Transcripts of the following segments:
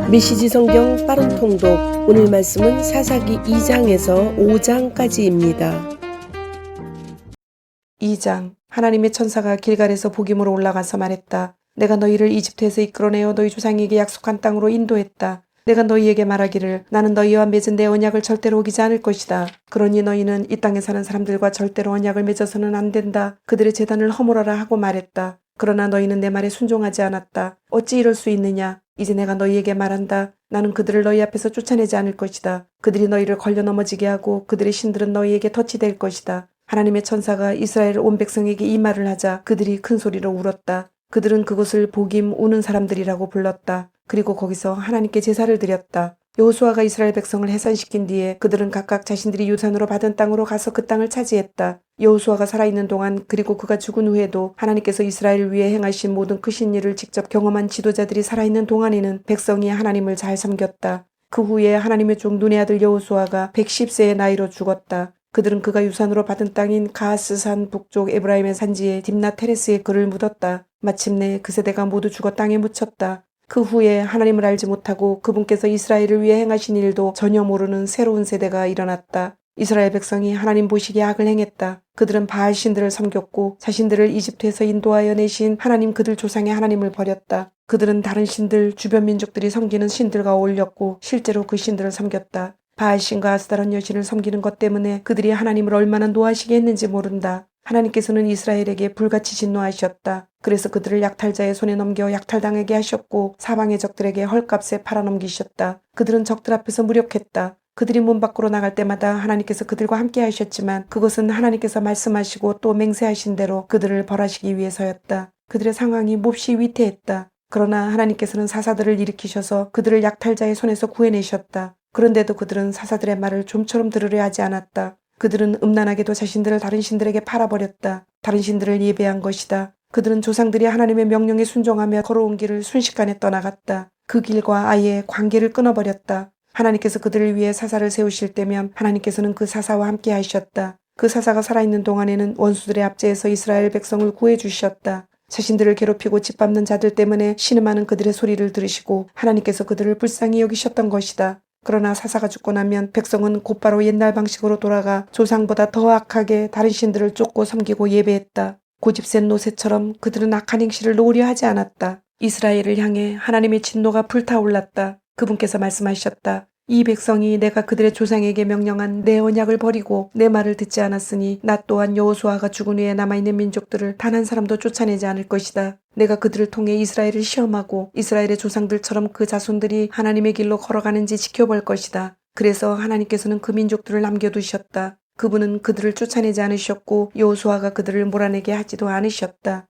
메시지 성경 빠른 통독. 오늘 말씀은 사사기 2장에서 5장까지입니다. 2장. 하나님의 천사가 길갈에서 복임으로 올라가서 말했다. 내가 너희를 이집트에서 이끌어내어 너희 조상에게 약속한 땅으로 인도했다. 내가 너희에게 말하기를 나는 너희와 맺은 내 언약을 절대로 어기지 않을 것이다. 그러니 너희는 이 땅에 사는 사람들과 절대로 언약을 맺어서는 안 된다. 그들의 제단을 허물어라 하고 말했다. 그러나 너희는 내 말에 순종하지 않았다. 어찌 이럴 수 있느냐? 이제 내가 너희에게 말한다. 나는 그들을 너희 앞에서 쫓아내지 않을 것이다. 그들이 너희를 걸려 넘어지게 하고 그들의 신들은 너희에게 덫이 될 것이다. 하나님의 천사가 이스라엘 온 백성에게 이 말을 하자 그들이 큰 소리로 울었다. 그들은 그곳을 복임 우는 사람들이라고 불렀다. 그리고 거기서 하나님께 제사를 드렸다. 여호수아가 이스라엘 백성을 해산시킨 뒤에 그들은 각각 자신들이 유산으로 받은 땅으로 가서 그 땅을 차지했다. 여호수아가 살아있는 동안 그리고 그가 죽은 후에도 하나님께서 이스라엘을 위해 행하신 모든 크신 일을 직접 경험한 지도자들이 살아있는 동안에는 백성이 하나님을 잘 섬겼다. 그 후에 하나님의 종 눈의 아들 여호수아가 110세의 나이로 죽었다. 그들은 그가 유산으로 받은 땅인 가스산 북쪽 에브라임의 산지에 딥나 테레스에 그를 묻었다. 마침내 그 세대가 모두 죽어 땅에 묻혔다. 그 후에 하나님을 알지 못하고 그분께서 이스라엘을 위해 행하신 일도 전혀 모르는 새로운 세대가 일어났다. 이스라엘 백성이 하나님 보시기에 악을 행했다. 그들은 바알 신들을 섬겼고 자신들을 이집트에서 인도하여 내신 하나님 그들 조상의 하나님을 버렸다. 그들은 다른 신들, 주변 민족들이 섬기는 신들과 어울렸고 실제로 그 신들을 섬겼다. 바알신과 아스다론 여신을 섬기는 것 때문에 그들이 하나님을 얼마나 노하시게 했는지 모른다. 하나님께서는 이스라엘에게 불같이 진노하셨다. 그래서 그들을 약탈자의 손에 넘겨 약탈당하게 하셨고 사방의 적들에게 헐값에 팔아넘기셨다. 그들은 적들 앞에서 무력했다. 그들이 문 밖으로 나갈 때마다 하나님께서 그들과 함께 하셨지만 그것은 하나님께서 말씀하시고 또 맹세하신 대로 그들을 벌하시기 위해서였다. 그들의 상황이 몹시 위태했다. 그러나 하나님께서는 사사들을 일으키셔서 그들을 약탈자의 손에서 구해내셨다. 그런데도 그들은 사사들의 말을 좀처럼 들으려 하지 않았다. 그들은 음란하게도 자신들을 다른 신들에게 팔아버렸다. 다른 신들을 예배한 것이다. 그들은 조상들이 하나님의 명령에 순종하며 걸어온 길을 순식간에 떠나갔다. 그 길과 아예 관계를 끊어버렸다. 하나님께서 그들을 위해 사사를 세우실 때면 하나님께서는 그 사사와 함께 하셨다. 그 사사가 살아있는 동안에는 원수들의 압제에서 이스라엘 백성을 구해주셨다. 자신들을 괴롭히고 짓밟는 자들 때문에 신음하는 그들의 소리를 들으시고 하나님께서 그들을 불쌍히 여기셨던 것이다. 그러나 사사가 죽고 나면 백성은 곧바로 옛날 방식으로 돌아가 조상보다 더 악하게 다른 신들을 쫓고 섬기고 예배했다. 고집센 노새처럼 그들은 악한 행실을 놓으려 하지 않았다. 이스라엘을 향해 하나님의 진노가 불타올랐다. 그분께서 말씀하셨다. 이 백성이 내가 그들의 조상에게 명령한 내 언약을 버리고 내 말을 듣지 않았으니 나 또한 여호수아가 죽은 후에 남아있는 민족들을 단 한 사람도 쫓아내지 않을 것이다. 내가 그들을 통해 이스라엘을 시험하고 이스라엘의 조상들처럼 그 자손들이 하나님의 길로 걸어가는지 지켜볼 것이다. 그래서 하나님께서는 그 민족들을 남겨두셨다. 그분은 그들을 쫓아내지 않으셨고 여호수아가 그들을 몰아내게 하지도 않으셨다.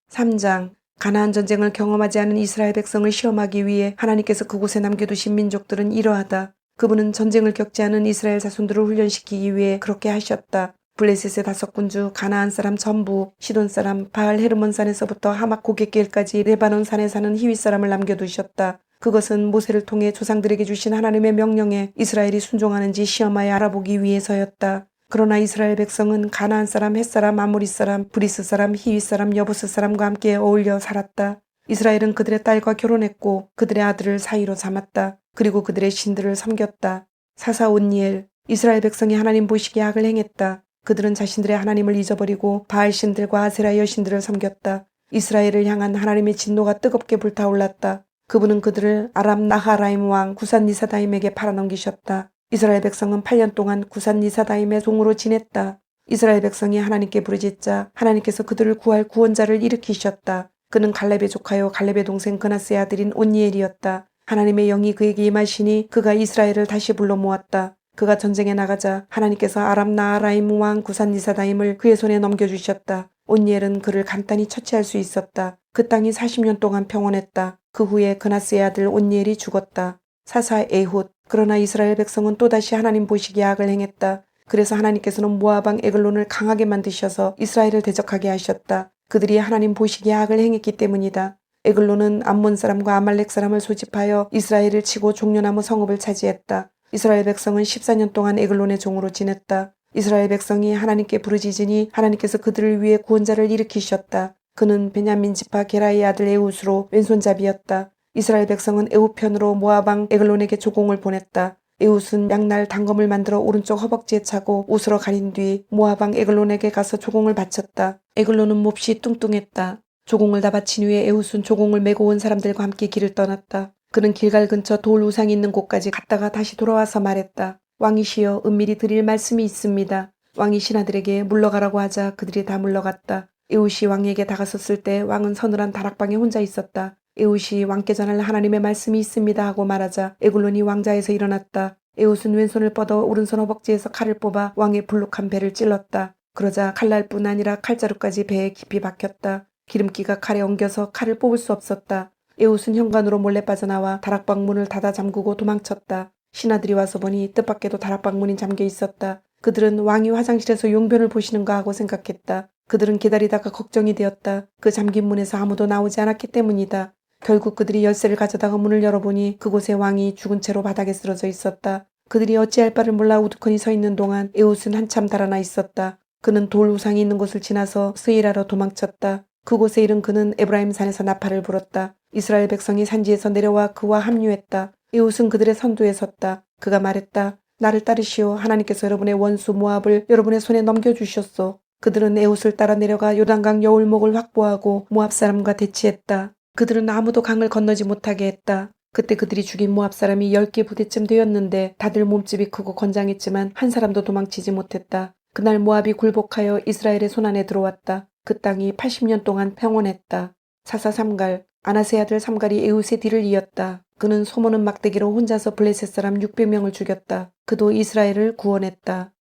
3장. 가나안 전쟁을 경험하지 않은 이스라엘 백성을 시험하기 위해 하나님께서 그곳에 남겨두신 민족들은 이러하다. 그분은 전쟁을 겪지 않은 이스라엘 자손들을 훈련시키기 위해 그렇게 하셨다. 블레셋의 5군주, 가나안 사람 전부, 시돈 사람, 바알 헤르몬 산에서부터 하막 고갯길까지 레바논 산에 사는 히윗 사람을 남겨두셨다. 그것은 모세를 통해 조상들에게 주신 하나님의 명령에 이스라엘이 순종하는지 시험하여 알아보기 위해서였다. 그러나 이스라엘 백성은 가나안 사람, 헷 사람, 아모리 사람, 브리스 사람, 히윗 사람, 여부스 사람과 함께 어울려 살았다. 이스라엘은 그들의 딸과 결혼했고 그들의 아들을 사이로 삼았다. 그리고 그들의 신들을 섬겼다. 사사 온니엘. 이스라엘 백성이 하나님 보시기에 악을 행했다. 그들은 자신들의 하나님을 잊어버리고 바알 신들과 아세라 여신들을 섬겼다. 이스라엘을 향한 하나님의 진노가 뜨겁게 불타올랐다. 그분은 그들을 아람 나하라임 왕 구산 니사다임에게 팔아넘기셨다. 이스라엘 백성은 8년 동안 구산 니사다임의 종으로 지냈다. 이스라엘 백성이 하나님께 부르짖자 하나님께서 그들을 구할 구원자를 일으키셨다. 그는 갈렙의 조카요 갈렙의 동생 그나스의 아들인 온니엘이었다. 하나님의 영이 그에게 임하시니 그가 이스라엘을 다시 불러 모았다. 그가 전쟁에 나가자 하나님께서 아람 나하라임 왕 구산 니사다임을 그의 손에 넘겨주셨다. 온니엘은 그를 간단히 처치할 수 있었다. 그 땅이 40년 동안 평온했다. 그 후에 그나스의 아들 온니엘이 죽었다. 사사 에훗. 그러나 이스라엘 백성은 또다시 하나님 보시기에 악을 행했다. 그래서 하나님께서는 모압 왕 에글론을 강하게 만드셔서 이스라엘을 대적하게 하셨다. 그들이 하나님 보시기에 악을 행했기 때문이다. 에글론은 암몬 사람과 아말렉 사람을 소집하여 이스라엘을 치고 종려나무 성읍을 차지했다. 이스라엘 백성은 14년 동안 에글론의 종으로 지냈다. 이스라엘 백성이 하나님께 부르짖으니 하나님께서 그들을 위해 구원자를 일으키셨다. 그는 베냐민 지파 게라의 아들 에훗으로 왼손잡이였다. 이스라엘 백성은 에훗 편으로 모압 왕 에글론에게 조공을 보냈다. 에훗은 양날 단검을 만들어 오른쪽 허벅지에 차고 옷으로 가린 뒤 모압 왕 에글론에게 가서 조공을 바쳤다. 에글론은 몹시 뚱뚱했다. 조공을 다 바친 후에 에훗은 조공을 메고 온 사람들과 함께 길을 떠났다. 그는 길갈 근처 돌 우상이 있는 곳까지 갔다가 다시 돌아와서 말했다. 왕이시여, 은밀히 드릴 말씀이 있습니다. 왕이 신하들에게 물러가라고 하자 그들이 다 물러갔다. 에훗이 왕에게 다가섰을 때 왕은 서늘한 다락방에 혼자 있었다. 에훗이 왕께 전할 하나님의 말씀이 있습니다 하고 말하자 에글론이 왕자에서 일어났다. 에훗은 왼손을 뻗어 오른손 허벅지에서 칼을 뽑아 왕의 불룩한 배를 찔렀다. 그러자 칼날뿐 아니라 칼자루까지 배에 깊이 박혔다. 기름기가 칼에 엉겨서 칼을 뽑을 수 없었다. 에훗은 현관으로 몰래 빠져나와 다락방 문을 닫아 잠그고 도망쳤다. 신하들이 와서 보니 뜻밖에도 다락방 문이 잠겨 있었다. 그들은 왕이 화장실에서 용변을 보시는가 하고 생각했다. 그들은 기다리다가 걱정이 되었다. 그 잠긴 문에서 아무도 나오지 않았기 때문이다. 결국 그들이 열쇠를 가져다가 문을 열어보니 그곳에 왕이 죽은 채로 바닥에 쓰러져 있었다. 그들이 어찌할 바를 몰라 우두커니 서 있는 동안 에훗은 한참 달아나 있었다. 그는 돌 우상이 있는 곳을 지나서 스일하러 도망쳤다. 그곳에 이른 그는 에브라임 산에서 나팔을 불었다. 이스라엘 백성이 산지에서 내려와 그와 합류했다. 에훗은 그들의 선두에 섰다. 그가 말했다. 나를 따르시오. 하나님께서 여러분의 원수 모압을 여러분의 손에 넘겨주셨소. 그들은 에훗을 따라 내려가 요단강 여울목을 확보하고 모압 사람과 대치했다. 그들은 아무도 강을 건너지 못하게 했다. 그때 그들이 죽인 모압 사람이 10개 부대쯤 되었는데 다들 몸집이 크고 건장했지만 한 사람도 도망치지 못했다. 그날 모압이 굴복하여 이스라엘의 손안에 들어왔다. 그 땅이 80년 동안 평온했다. 사사 삼갈, 아나세 아들 삼갈이 에훗의 뒤를 이었다. 그는 소모는 막대기로 혼자서 블레셋 사람 600명을 죽였다. 그도 이스라엘을 구원했다.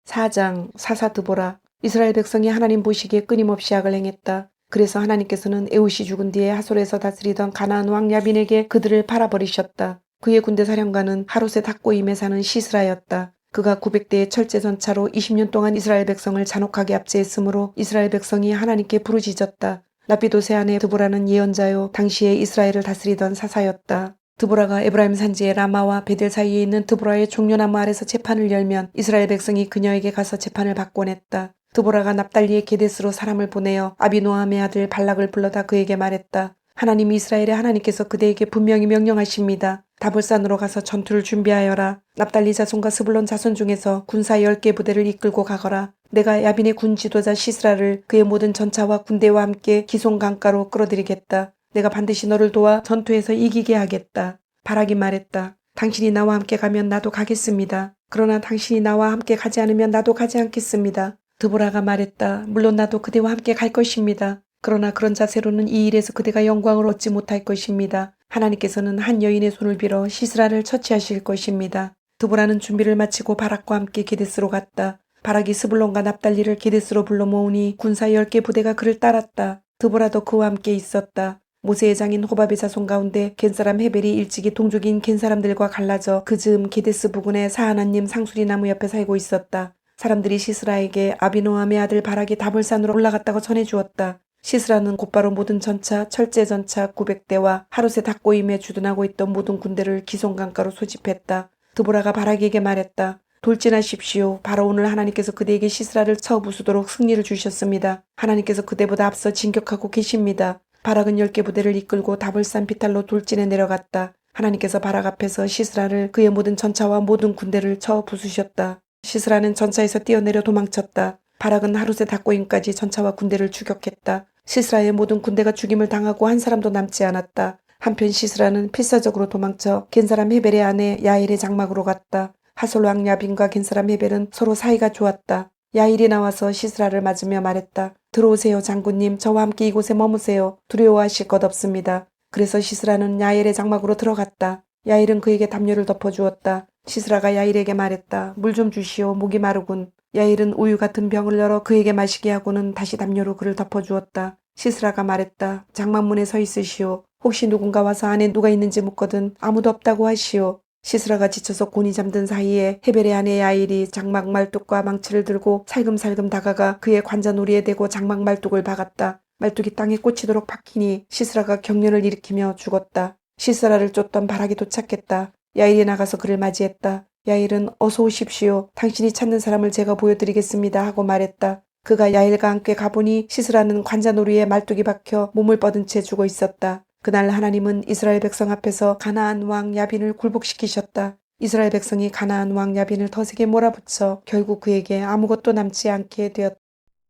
4장 사사 드보라. 이스라엘 백성이 하나님 보시기에 끊임없이 악을 행했다. 그래서 하나님께서는 에훗이 죽은 뒤에 하솔에서 다스리던 가나안 왕 야빈에게 그들을 팔아버리셨다. 그의 군대 사령관은 하롯의 닥고임에 사는 시스라였다. 그가 900대의 철제 전차로 20년 동안 이스라엘 백성을 잔혹하게 압제했으므로 이스라엘 백성이 하나님께 부르짖었다. 라피도세 아내 드보라는 예언자요 당시에 이스라엘을 다스리던 사사였다. 드보라가 에브라임 산지의 라마와 베델 사이에 있는 드보라의 종려나무 아래서 재판을 열면 이스라엘 백성이 그녀에게 가서 재판을 받곤 했다. 드보라가 납달리의 게데스로 사람을 보내어 아비노함의 아들 발락을 불러다 그에게 말했다. 하나님 이스라엘의 하나님께서 그대에게 분명히 명령하십니다. 다볼산으로 가서 전투를 준비하여라. 납달리 자손과 스불론 자손 중에서 군사 10개 부대를 이끌고 가거라. 내가 야빈의 군 지도자 시스라를 그의 모든 전차와 군대와 함께 기손 강가로 끌어들이겠다. 내가 반드시 너를 도와 전투에서 이기게 하겠다. 바락이 말했다. 당신이 나와 함께 가면 나도 가겠습니다. 그러나 당신이 나와 함께 가지 않으면 나도 가지 않겠습니다. 드보라가 말했다. 물론 나도 그대와 함께 갈 것입니다. 그러나 그런 자세로는 이 일에서 그대가 영광을 얻지 못할 것입니다. 하나님께서는 한 여인의 손을 빌어 시스라를 처치하실 것입니다. 드보라는 준비를 마치고 바락과 함께 게데스로 갔다. 바락이 스불론과 납달리를 게데스로 불러 모으니 군사 10개 부대가 그를 따랐다. 드보라도 그와 함께 있었다. 모세의 장인 호밥의 자손 가운데 겐사람 헤벨이 일찍이 동족인 겐사람들과 갈라져 그 즈음 게데스 부근의 사하나님 상수리 나무 옆에 살고 있었다. 사람들이 시스라에게 아비노함의 아들 바락이 다볼산으로 올라갔다고 전해주었다. 시스라는 곧바로 모든 전차, 철제 전차 900대와 하롯의 닥고임에 주둔하고 있던 모든 군대를 기손 강가로 소집했다. 드보라가 바락에게 말했다. 돌진하십시오. 바로 오늘 하나님께서 그대에게 시스라를 쳐 부수도록 승리를 주셨습니다. 하나님께서 그대보다 앞서 진격하고 계십니다. 바락은 10개 부대를 이끌고 다볼산 비탈로 돌진해 내려갔다. 하나님께서 바락 앞에서 시스라를 그의 모든 전차와 모든 군대를 쳐 부수셨다. 시스라는 전차에서 뛰어내려 도망쳤다. 바락은 하롯의 닥고임까지 전차와 군대를 추격했다. 시스라의 모든 군대가 죽임을 당하고 한 사람도 남지 않았다. 한편 시스라는 필사적으로 도망쳐 겐사람 헤벨의 아내 야일의 장막으로 갔다. 하솔 왕 야빈과 겐사람 헤벨은 서로 사이가 좋았다. 야일이 나와서 시스라를 맞으며 말했다. 들어오세요 장군님. 저와 함께 이곳에 머무세요. 두려워하실 것 없습니다. 그래서 시스라는 야일의 장막으로 들어갔다. 야일은 그에게 담요를 덮어주었다. 시스라가 야일에게 말했다. 물 좀 주시오. 목이 마르군. 야일은 우유 같은 병을 열어 그에게 마시게 하고는 다시 담요로 그를 덮어주었다. 시스라가 말했다. 장막문에 서 있으시오. 혹시 누군가 와서 안에 누가 있는지 묻거든 아무도 없다고 하시오. 시스라가 지쳐서 곤히 잠든 사이에 헤벨의 아내 야일이 장막 말뚝과 망치를 들고 살금살금 다가가 그의 관자놀이에 대고 장막 말뚝을 박았다. 말뚝이 땅에 꽂히도록 박히니 시스라가 경련을 일으키며 죽었다. 시스라를 쫓던 바락이 도착했다. 야일이 나가서 그를 맞이했다. 야일은 어서 오십시오. 당신이 찾는 사람을 제가 보여드리겠습니다 하고 말했다. 그가 야일과 함께 가보니 시스라는 관자놀이에 말뚝이 박혀 몸을 뻗은 채 죽어 있었다. 그날 하나님은 이스라엘 백성 앞에서 가나안 왕 야빈을 굴복시키셨다. 이스라엘 백성이 가나안 왕 야빈을 더 세게 몰아붙여 결국 그에게 아무것도 남지 않게 되었다.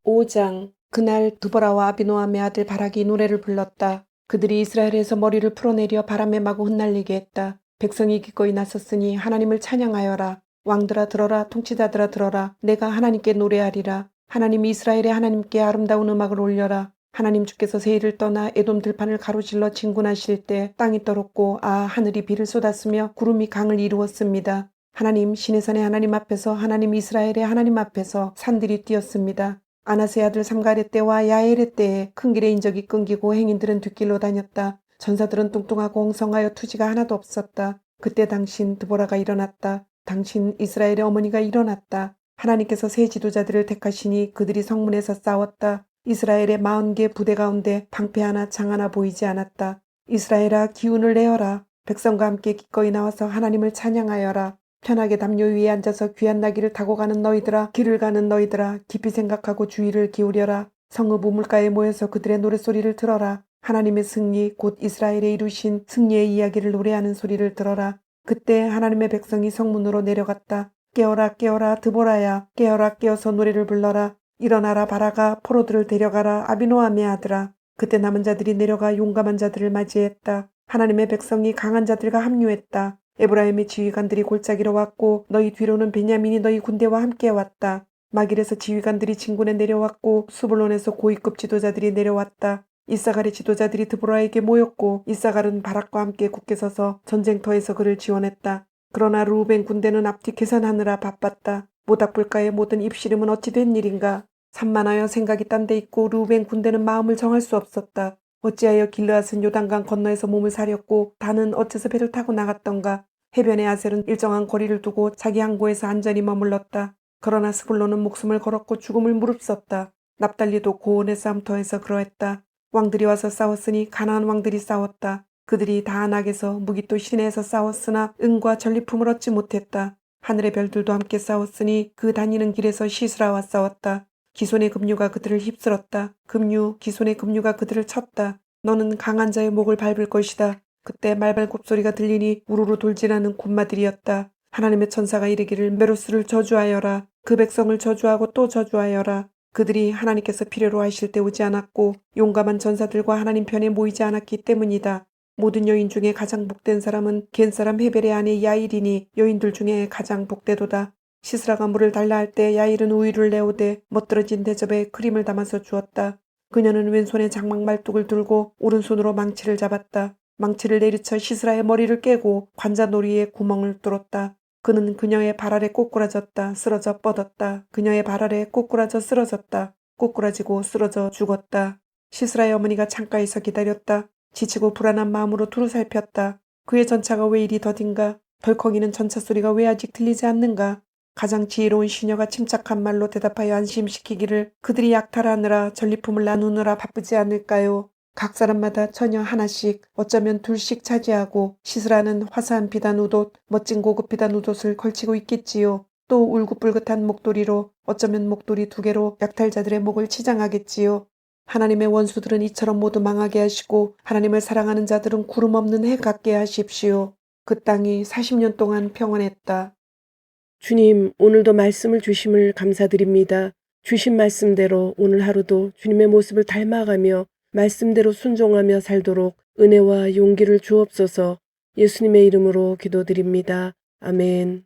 5장. 그날 드보라와 아비노함의 아들 바락이 노래를 불렀다. 그들이 이스라엘에서 머리를 풀어내려 바람에 마구 흩날리게 했다. 백성이 기꺼이 나섰으니 하나님을 찬양하여라. 왕들아 들어라, 통치자들아 들어라. 내가 하나님께 노래하리라. 하나님이 이스라엘의 하나님께 아름다운 음악을 올려라. 하나님 주께서 세일을 떠나 에돔 들판을 가로질러 진군하실 때 땅이 떨었고 하늘이 비를 쏟았으며 구름이 강을 이루었습니다. 하나님 신의 산의 하나님 앞에서 하나님 이스라엘의 하나님 앞에서 산들이 뛰었습니다. 아나세 아들 삼가레 때와 야엘의 때에 큰 길의 인적이 끊기고 행인들은 뒷길로 다녔다. 전사들은 뚱뚱하고 엉성하여 투지가 하나도 없었다. 그때 당신 드보라가 일어났다. 당신 이스라엘의 어머니가 일어났다. 하나님께서 새 지도자들을 택하시니 그들이 성문에서 싸웠다. 이스라엘의 40개 부대 가운데 방패 하나 창 하나 보이지 않았다. 이스라엘아 기운을 내어라. 백성과 함께 기꺼이 나와서 하나님을 찬양하여라. 편하게 담요 위에 앉아서 귀한 나귀를 타고 가는 너희들아, 길을 가는 너희들아, 깊이 생각하고 주의를 기울여라. 성읍 우물가에 모여서 그들의 노랫소리를 들어라. 하나님의 승리, 곧 이스라엘에 이루신 승리의 이야기를 노래하는 소리를 들어라. 그때 하나님의 백성이 성문으로 내려갔다. 깨어라 깨어라 드보라야, 깨어라 깨어서 노래를 불러라. 일어나라 바라가, 포로들을 데려가라 아비노함의 아들아. 그때 남은 자들이 내려가 용감한 자들을 맞이했다. 하나님의 백성이 강한 자들과 합류했다. 에브라임의 지휘관들이 골짜기로 왔고 너희 뒤로는 베냐민이 너희 군대와 함께 왔다. 마길에서 지휘관들이 진군에 내려왔고 수불론에서 고위급 지도자들이 내려왔다. 이사갈의 지도자들이 드보라에게 모였고 이사갈은 바락과 함께 굳게 서서 전쟁터에서 그를 지원했다. 그러나 루벤 군대는 앞뒤 계산하느라 바빴다. 모닥불가의 모든 입씨름은 어찌 된 일인가. 산만하여 생각이 딴 데 있고 루벤 군대는 마음을 정할 수 없었다. 어찌하여 길르앗은 요단강 건너에서 몸을 사렸고 단은 어째서 배를 타고 나갔던가. 해변의 아셀은 일정한 거리를 두고 자기 항구에서 안전히 머물렀다. 그러나 스불론은 목숨을 걸었고 죽음을 무릅썼다. 납달리도 고온의 싸움터에서 그러했다. 왕들이 와서 싸웠으니 가나안 왕들이 싸웠다. 그들이 다안악에서 무기또 시내에서 싸웠으나 은과 전리품을 얻지 못했다. 하늘의 별들도 함께 싸웠으니 그 다니는 길에서 시스라와 싸웠다. 기손의 급류가 그들을 휩쓸었다. 기손의 급류가 그들을 쳤다. 너는 강한 자의 목을 밟을 것이다. 그때 말발굽 소리가 들리니 우르르 돌진하는 군마들이었다. 하나님의 천사가 이르기를 메로스를 저주하여라. 그 백성을 저주하고 또 저주하여라. 그들이 하나님께서 필요로 하실 때 오지 않았고 용감한 전사들과 하나님 편에 모이지 않았기 때문이다. 모든 여인 중에 가장 복된 사람은 겐 사람 헤벨의 아내 야일이니 여인들 중에 가장 복되도다. 시스라가 물을 달라 할 때 야일은 우유를 내오되 멋들어진 대접에 크림을 담아서 주었다. 그녀는 왼손에 장막 말뚝을 들고 오른손으로 망치를 잡았다. 망치를 내리쳐 시스라의 머리를 깨고 관자놀이에 구멍을 뚫었다. 그는 그녀의 발 아래 꼬꾸라졌다. 쓰러져 뻗었다. 그녀의 발 아래 꼬꾸라져 쓰러졌다. 꼬꾸라지고 쓰러져 죽었다. 시스라의 어머니가 창가에서 기다렸다. 지치고 불안한 마음으로 두루 살폈다. 그의 전차가 왜 이리 더딘가? 덜컹이는 전차 소리가 왜 아직 들리지 않는가? 가장 지혜로운 시녀가 침착한 말로 대답하여 안심시키기를 그들이 약탈하느라 전리품을 나누느라 바쁘지 않을까요? 각 사람마다 처녀 하나씩 어쩌면 둘씩 차지하고 시스라는 화사한 비단 우옷, 멋진 고급 비단 우옷을 걸치고 있겠지요. 또 울긋불긋한 목도리로 어쩌면 목도리 2개로 약탈자들의 목을 치장하겠지요. 하나님의 원수들은 이처럼 모두 망하게 하시고 하나님을 사랑하는 자들은 구름 없는 해 같게 하십시오. 그 땅이 40년 동안 평안했다. 주님, 오늘도 말씀을 주심을 감사드립니다. 주신 말씀대로 오늘 하루도 주님의 모습을 닮아가며 말씀대로 순종하며 살도록 은혜와 용기를 주옵소서. 예수님의 이름으로 기도드립니다. 아멘.